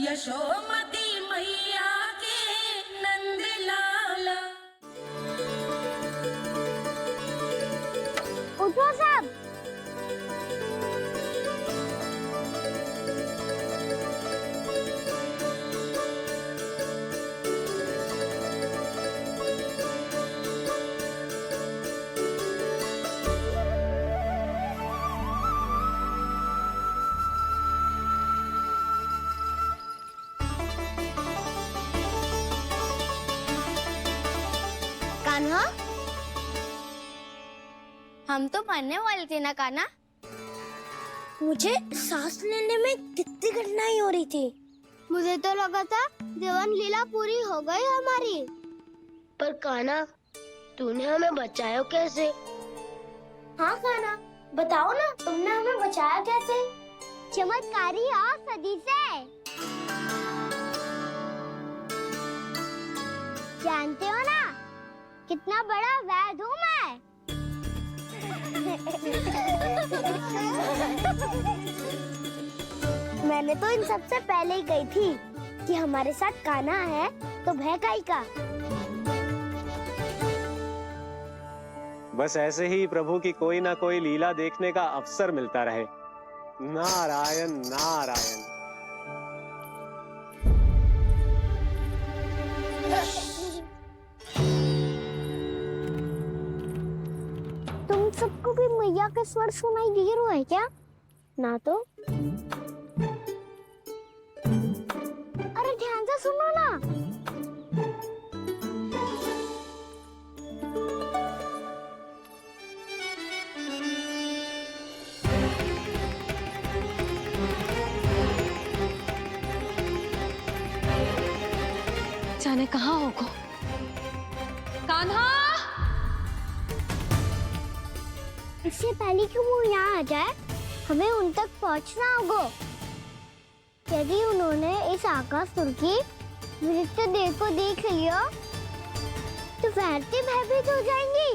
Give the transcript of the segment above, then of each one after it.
यशोमती मैया के नंद लाला। उठो सब। कान्हा, हम तो मरने वाले थे ना कान्हा। मुझे सांस लेने में कितनी कठिनाई हो रही थी। मुझे तो लगा था जीवन लीला पूरी हो गई हमारी। पर कान्हा, तूने हमें बचाया कैसे? हाँ कान्हा, बताओ ना, तुमने हमें बचाया कैसे? चमत्कारी और सदी से। जानते हो ना कितना बड़ा वैद हूँ मैं। मैंने तो इन सबसे पहले ही कही थी कि हमारे साथ कान्हा है तो भय काई का। बस ऐसे ही प्रभु की कोई ना कोई लीला देखने का अवसर मिलता रहे। नारायण नारायण। तुम सबको भी मैया के स्वर सुनाई दे रहा है क्या? ना तो। अरे ध्यान से सुनो ना। जाने कहाँ होगा कान्हा। इससे पहले कि वो यहाँ आ जाए, हमें उन तक पहुँचना होगा। यदि उन्होंने इस आकाशुर की नृत्य देह को देख लिया तो वैरती भयभीत हो जाएंगी।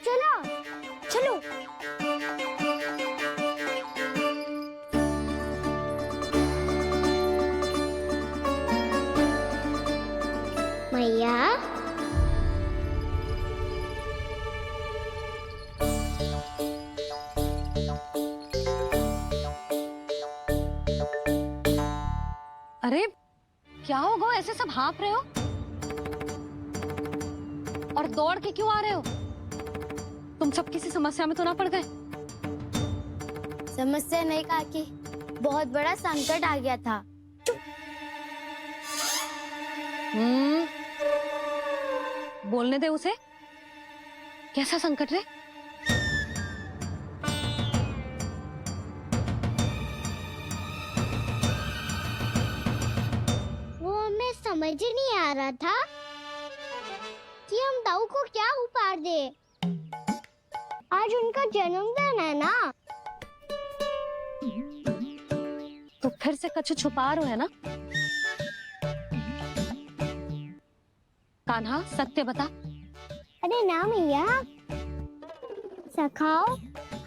चलो चलो। मैया, अरे क्या होगा, ऐसे सब हाँफ रहे हो और दौड़ के क्यों आ रहे हो? तुम सब किसी समस्या में तो ना पड़ गए? समस्या नहीं काकी, बहुत बड़ा संकट आ गया था। बोलने दे उसे। कैसा संकट रे? वो हमें समझ ही नहीं आ रहा था कि हम दाऊ को क्या उपहार दे। आज उनका जन्मदिन है ना। तो फिर से कुछ छुपा रहे हो है ना? कान्हा सत्य बता। अरे ना मैया, सखाओ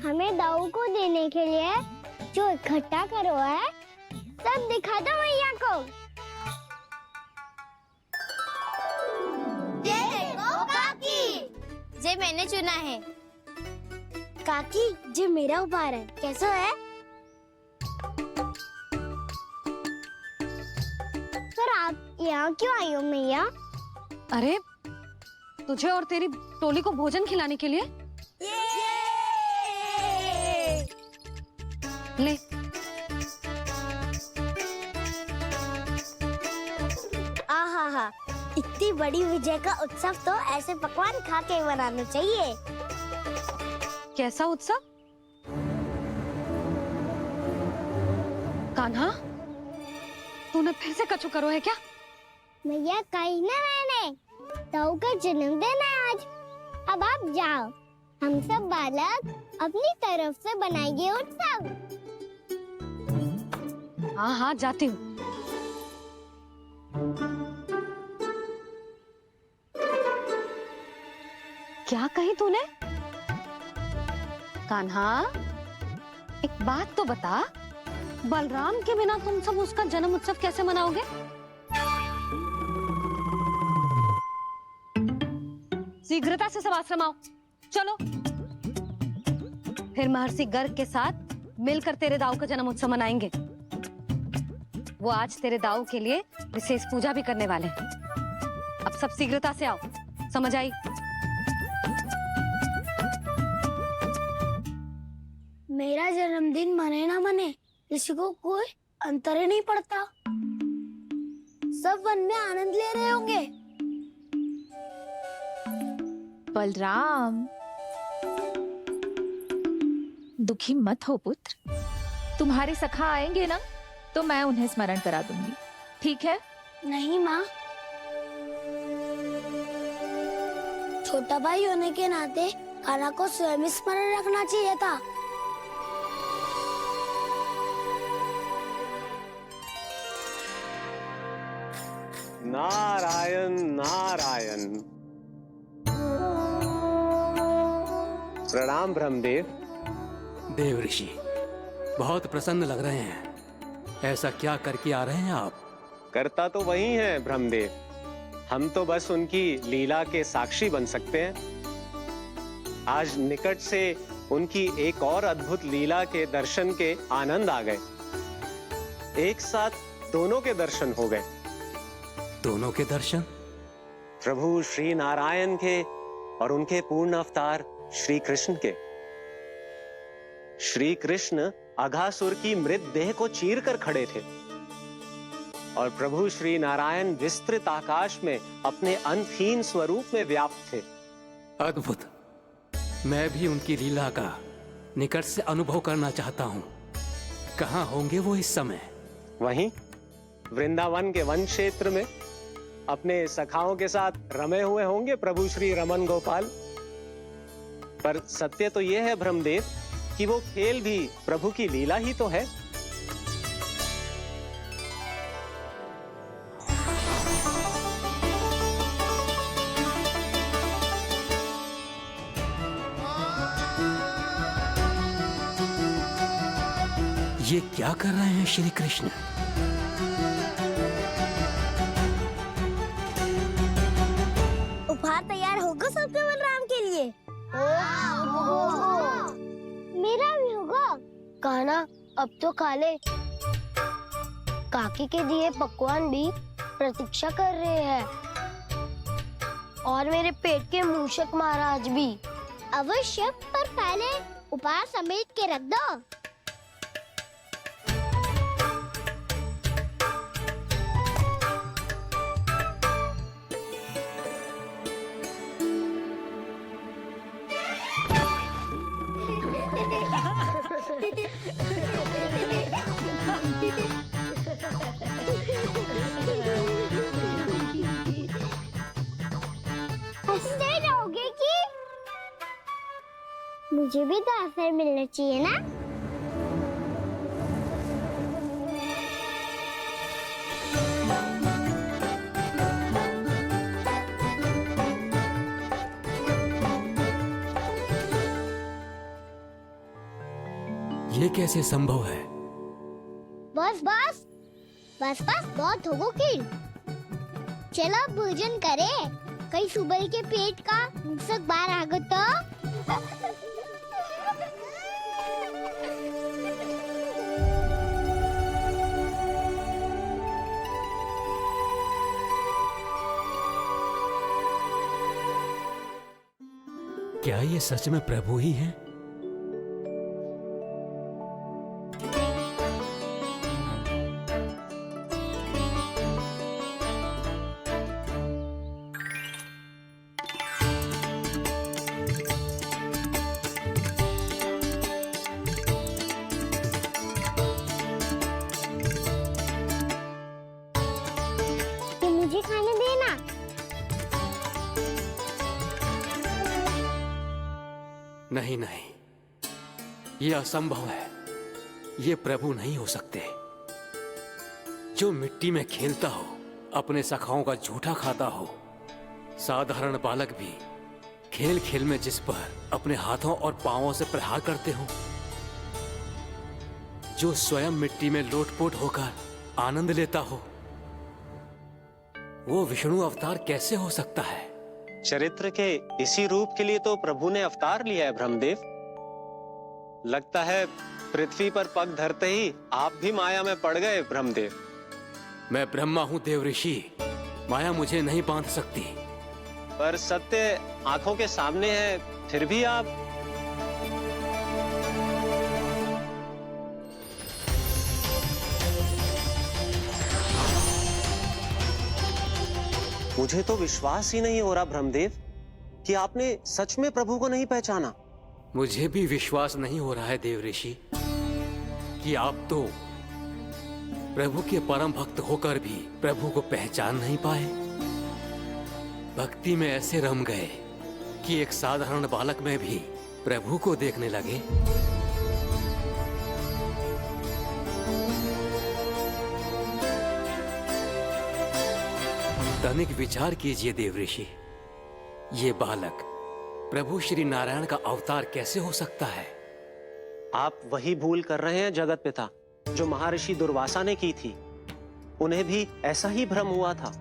हमें दाऊ को देने के लिए जो इकट्ठा करो है सब दिखा दो मैया को। ये देखो काकी, जे मैंने चुना है। काकी, जे मेरा उपहार है, कैसा है? पर आप यहाँ क्यों आई हो मैया? अरे तुझे और तेरी टोली को भोजन खिलाने के लिए। ले। आहा, इतनी बड़ी विजय का उत्सव तो ऐसे पकवान खा के मनाना चाहिए। कैसा उत्सव? कान्हा, तूने फिर से कछु करो है क्या? मैया कहीं ना, मैंने ताऊ का जन्मदिन है आज। अब आप जाओ, हम सब बालक अपनी तरफ से बनाएंगे उत्सव। हाँ हाँ जाती हूँ। क्या कही तूने? कान्हा, एक बात तो बता, बलराम के बिना तुम सब उसका जन्म उत्सव कैसे मनाओगे? शीघ्रता से सब आश्रम आओ, चलो। फिर महर्षि गर्ग के साथ मिलकर तेरे दाऊ का जन्म उत्सव मनाएंगे। वो आज तेरे दाऊ के लिए विशेष पूजा भी करने वाले हैं। अब सब शीघ्रता से आओ, समझ आई? मेरा जन्मदिन मने ना मने, इसको कोई अंतर ही नहीं पड़ता। सब वन में आनंद ले रहे होंगे। बलराम, दुखी मत हो पुत्र। तुम्हारे सखा आएंगे ना, तो मैं उन्हें स्मरण करा दूंगी, ठीक है? नहीं माँ, छोटा भाई होने के नाते कान्हा को स्वयं स्मरण रखना चाहिए था। नारायण नारायण। प्रणाम ब्रह्मदेव। देव ऋषि, बहुत प्रसन्न लग रहे हैं। ऐसा क्या करके आ रहे हैं आप? करता तो वही है ब्रह्मदेव, हम तो बस उनकी लीला के साक्षी बन सकते हैं। आज निकट से उनकी एक और अद्भुत लीला के दर्शन के आनंद आ गए। एक साथ दोनों के दर्शन हो गए। दोनों के दर्शन? प्रभु श्री नारायण के और उनके पूर्ण अवतार श्री कृष्ण के। श्री कृष्ण अघासुर की मृत देह को चीर कर खड़े थे और प्रभु श्री नारायण विस्तृत आकाश में अपने अंतहीन स्वरूप में व्याप्त थे। अद्भुत। मैं भी उनकी लीला का निकट से अनुभव करना चाहता हूँ। कहाँ होंगे वो इस समय? वहीं वृंदावन के वन क्षेत्र में अपने सखाओं के साथ रमे हुए होंगे प्रभु श्री रमन गोपाल। पर सत्य तो यह है ब्रह्मदेव कि वो खेल भी प्रभु की लीला ही तो है। ये क्या कर रहे हैं श्री कृष्ण? उपहार तैयार होगा सबके बलराम के लिए? मेरा भी होगा। कान्हा, अब तो खा ले। काकी के दिए पकवान भी प्रतीक्षा कर रहे हैं और मेरे पेट के मूषक महाराज भी। अवश्य, पर पहले उपहार समेट के रख दो। हंसते रहोगे कि? मुझे भी तो अवसर मिलना चाहिए ना। ये कैसे संभव है? बस बस बस बस बहुत होगो किल। चलो भोजन करे, कई सुबह के पेट का मूषक बाहर आ गो तो। क्या ये सच में प्रभु ही हैं? मुझे खाने देना। नहीं नहीं, ये असंभव है। ये प्रभु नहीं हो सकते। जो मिट्टी में खेलता हो, अपने सखाओं का झूठा खाता हो, साधारण बालक भी खेल खेल में जिस पर अपने हाथों और पांवों से प्रहार करते हो, जो स्वयं मिट्टी में लोटपोट होकर आनंद लेता हो, वो विष्णु अवतार कैसे हो सकता है? चरित्र के इसी रूप के लिए तो प्रभु ने अवतार लिया है ब्रह्मदेव। लगता है पृथ्वी पर पग धरते ही आप भी माया में पड़ गए ब्रह्मदेव। मैं ब्रह्मा हूं देव ऋषि, माया मुझे नहीं बांध सकती। पर सत्य आंखों के सामने है, फिर भी आप। मुझे तो विश्वास ही नहीं हो रहा ब्रह्मदेव कि आपने सच में प्रभु को नहीं पहचाना। मुझे भी विश्वास नहीं हो रहा है देव ऋषि कि आप तो प्रभु के परम भक्त होकर भी प्रभु को पहचान नहीं पाए। भक्ति में ऐसे रम गए कि एक साधारण बालक में भी प्रभु को देखने लगे। तनिक विचार कीजिए देव ऋषि, ये बालक प्रभु श्री नारायण का अवतार कैसे हो सकता है? आप वही भूल कर रहे हैं जगत पिता, जो महर्षि दुर्वासा ने की थी। उन्हें भी ऐसा ही भ्रम हुआ था।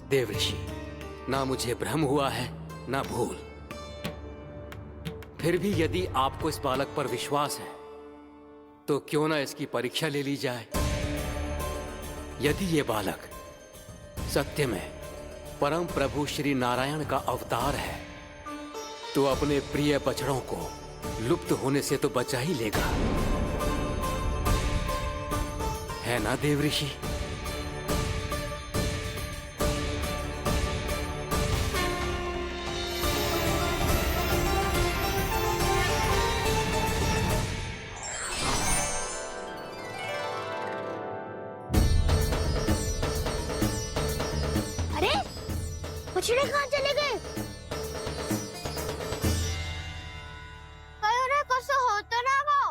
देव ऋषि, ना मुझे भ्रम हुआ है ना भूल। फिर भी यदि आपको इस बालक पर विश्वास है तो क्यों ना इसकी परीक्षा ले ली जाए। यदि ये बालक सत्य में परम प्रभु श्री नारायण का अवतार है तो अपने प्रिय बछड़ों को लुप्त होने से तो बचा ही लेगा, है ना देव ऋषि? अरे बछड़े कहाँ चले गए? अरे कैसे होता ना वो?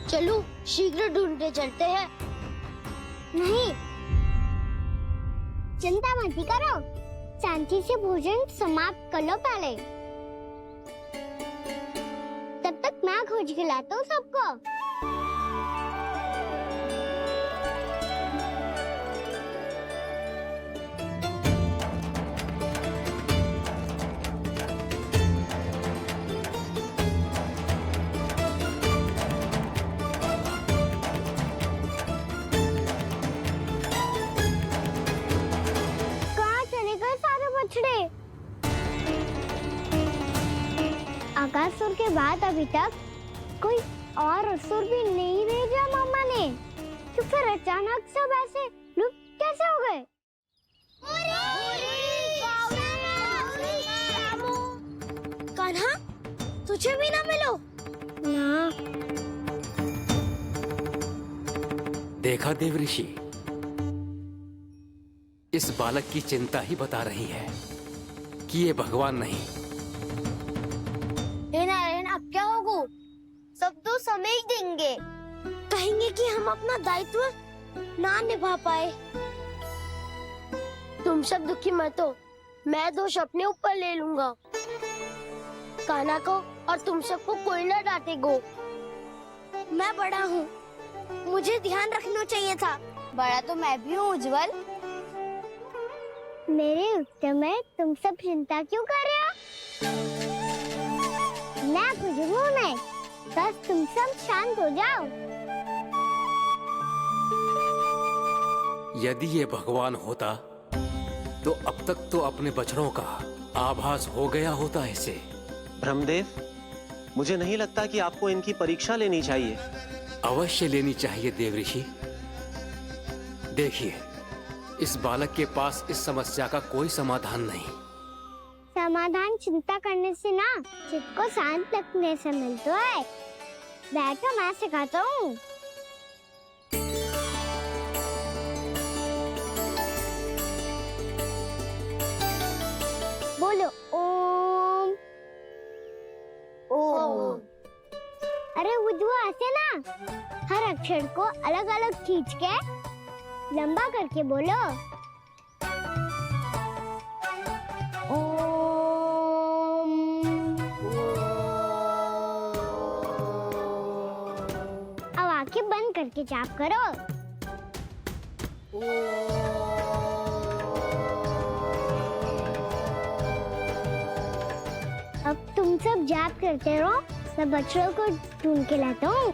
चलो शीघ्र ढूंढने चलते हैं। नहीं, चिंता मत करो, शांति से भोजन समाप्त कर लो पहले। तब तक मैं खोज के लाता हूँ सबको। आकासुर के बाद अभी तक कोई और असुर भी नहीं भेजा मामा ने, तो फिर अचानक सब ऐसे लुप्त कैसे हो गए? कान्हा, तुझे भी ना मिलो ना। देखा देव ऋषि, इस बालक की चिंता ही बता रही है कि ये भगवान नहीं। हे नारायण, अब क्या होगा? सब तो समय ही देंगे, कहेंगे कि हम अपना दायित्व ना निभा पाए। तुम सब दुखी मत हो, मैं दोष अपने ऊपर ले लूंगा। कान्हा को और तुम सबको कोई ना डांटेगो। मैं बड़ा हूँ, मुझे ध्यान रखना चाहिए था। बड़ा तो मैं भी हूँ उज्जवल। मेरे उत्तर में तुम सब चिंता क्यों कर रहे हो? मैं बुजुर्ग हूँ नहीं, बस तुम सब शांत हो जाओ। यदि ये भगवान होता तो अब तक तो अपने बछड़ों का आभास हो गया होता इसे। ब्रह्मदेव, मुझे नहीं लगता कि आपको इनकी परीक्षा लेनी चाहिए। अवश्य लेनी चाहिए देव ऋषि। देखिए, इस बालक के पास इस समस्या का कोई समाधान नहीं। समाधान चिंता करने से ना, चित्त को शांत रखने से मिलता है। बैठो, मैं सिखाता हूँ। बोलो ओम। ओम। अरे वो ऐसे ना, हर अक्षर को अलग अलग खींच के लंबा करके बोलो। आंखें बंद करके जाप करो। अब तुम सब जाप करते रहो, मैं बच्चों को ढूंढ के लाता हूँ।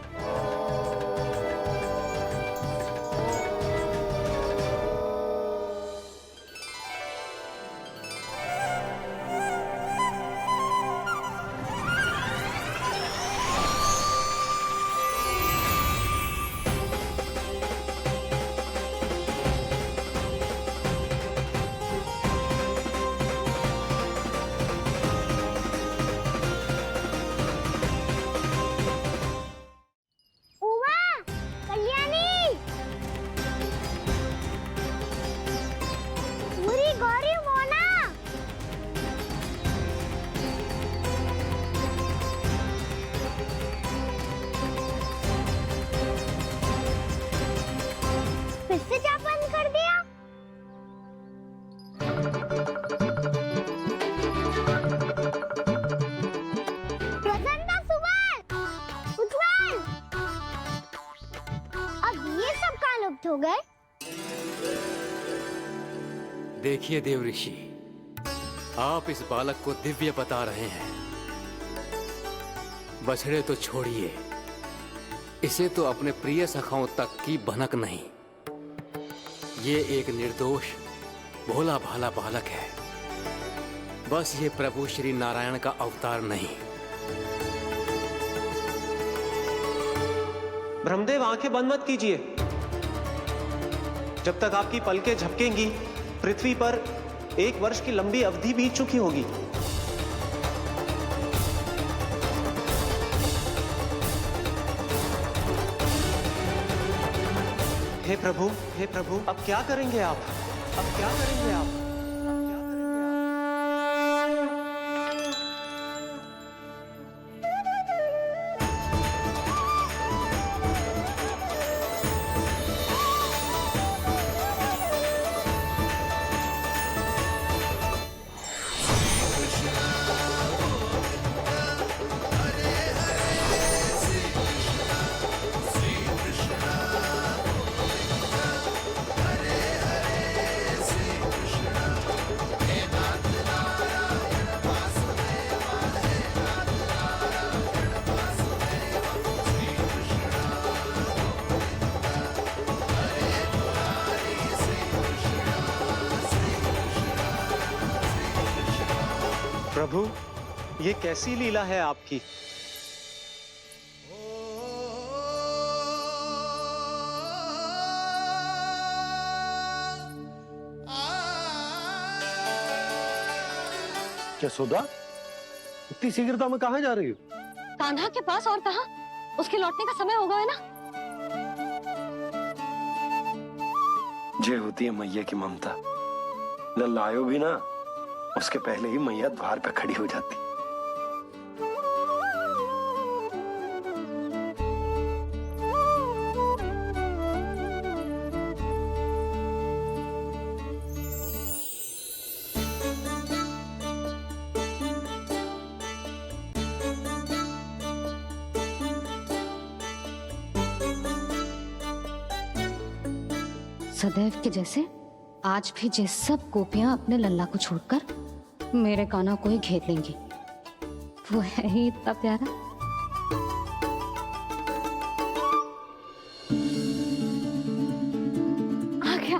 फिर से जाप बंद कर दिया। प्रसन्ना, सुमन, उत्पल, अब ये सब कहाँ लुप्त हो गए? देखिए देव ऋषि, आप इस बालक को दिव्य बता रहे हैं। बछड़े तो छोड़िए, इसे तो अपने प्रिय सखाओं तक की भनक नहीं। ये एक निर्दोष भोला भाला बालक है, बस ये प्रभु श्री नारायण का अवतार नहीं। ब्रह्मदेव, आंखें बंद मत कीजिए। जब तक आपकी पलकें झपकेंगी, पृथ्वी पर 1 वर्ष की लंबी अवधि बीत चुकी होगी। हे प्रभु, अब क्या करेंगे आप? अब क्या करेंगे आप? प्रभु, ये कैसी लीला है आपकी? यशोदा, इतनी शीघ्रता में कहाँ जा रही हो? कान्हा के पास, और कहाँ? उसके लौटने का समय हो गया है ना। ये होती है मैया की ममता। लल्लायो भी ना, उसके पहले ही मैया द्वार पे खड़ी हो जाती। सदैव के जैसे आज भी ये सब गोपियां अपने लल्ला को छोड़कर मेरे कान्हा को ही घेर लेंगी। वो है ही इतना प्यारा। आ गया।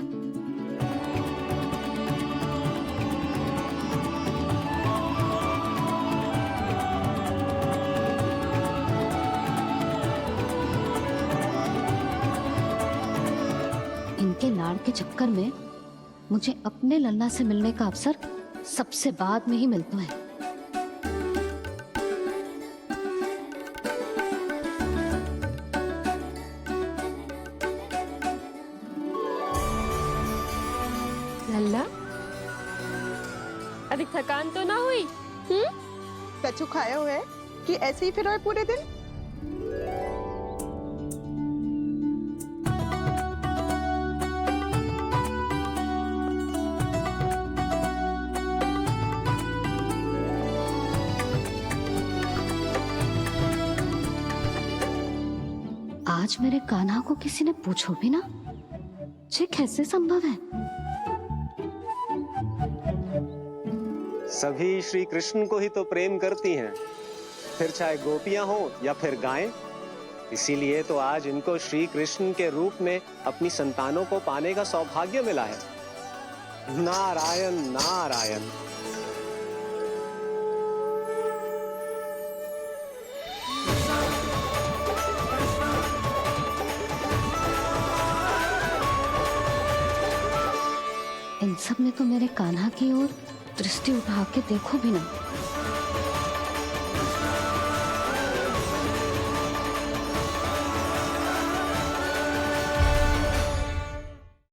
इनके लाड़ के चक्कर में मुझे अपने लल्ला से मिलने का अवसर सबसे बाद में ही मिलता है। लल्ला, अभी थकान तो ना हुई? कछु खाया हुआ है कि ऐसे ही फिर रहे पूरे दिन? आज आज मेरे कान्हा को किसी ने पूछो भी ना, ये कैसे संभव है? सभी श्री कृष्ण को ही तो प्रेम करती हैं, फिर चाहे गोपियां हो या फिर गायें। इसीलिए तो आज इनको श्री कृष्ण के रूप में अपनी संतानों को पाने का सौभाग्य मिला है। नारायण नारायण। इन सब में तो मेरे कान्हा की ओर दृष्टि उठा के देखो भी ना।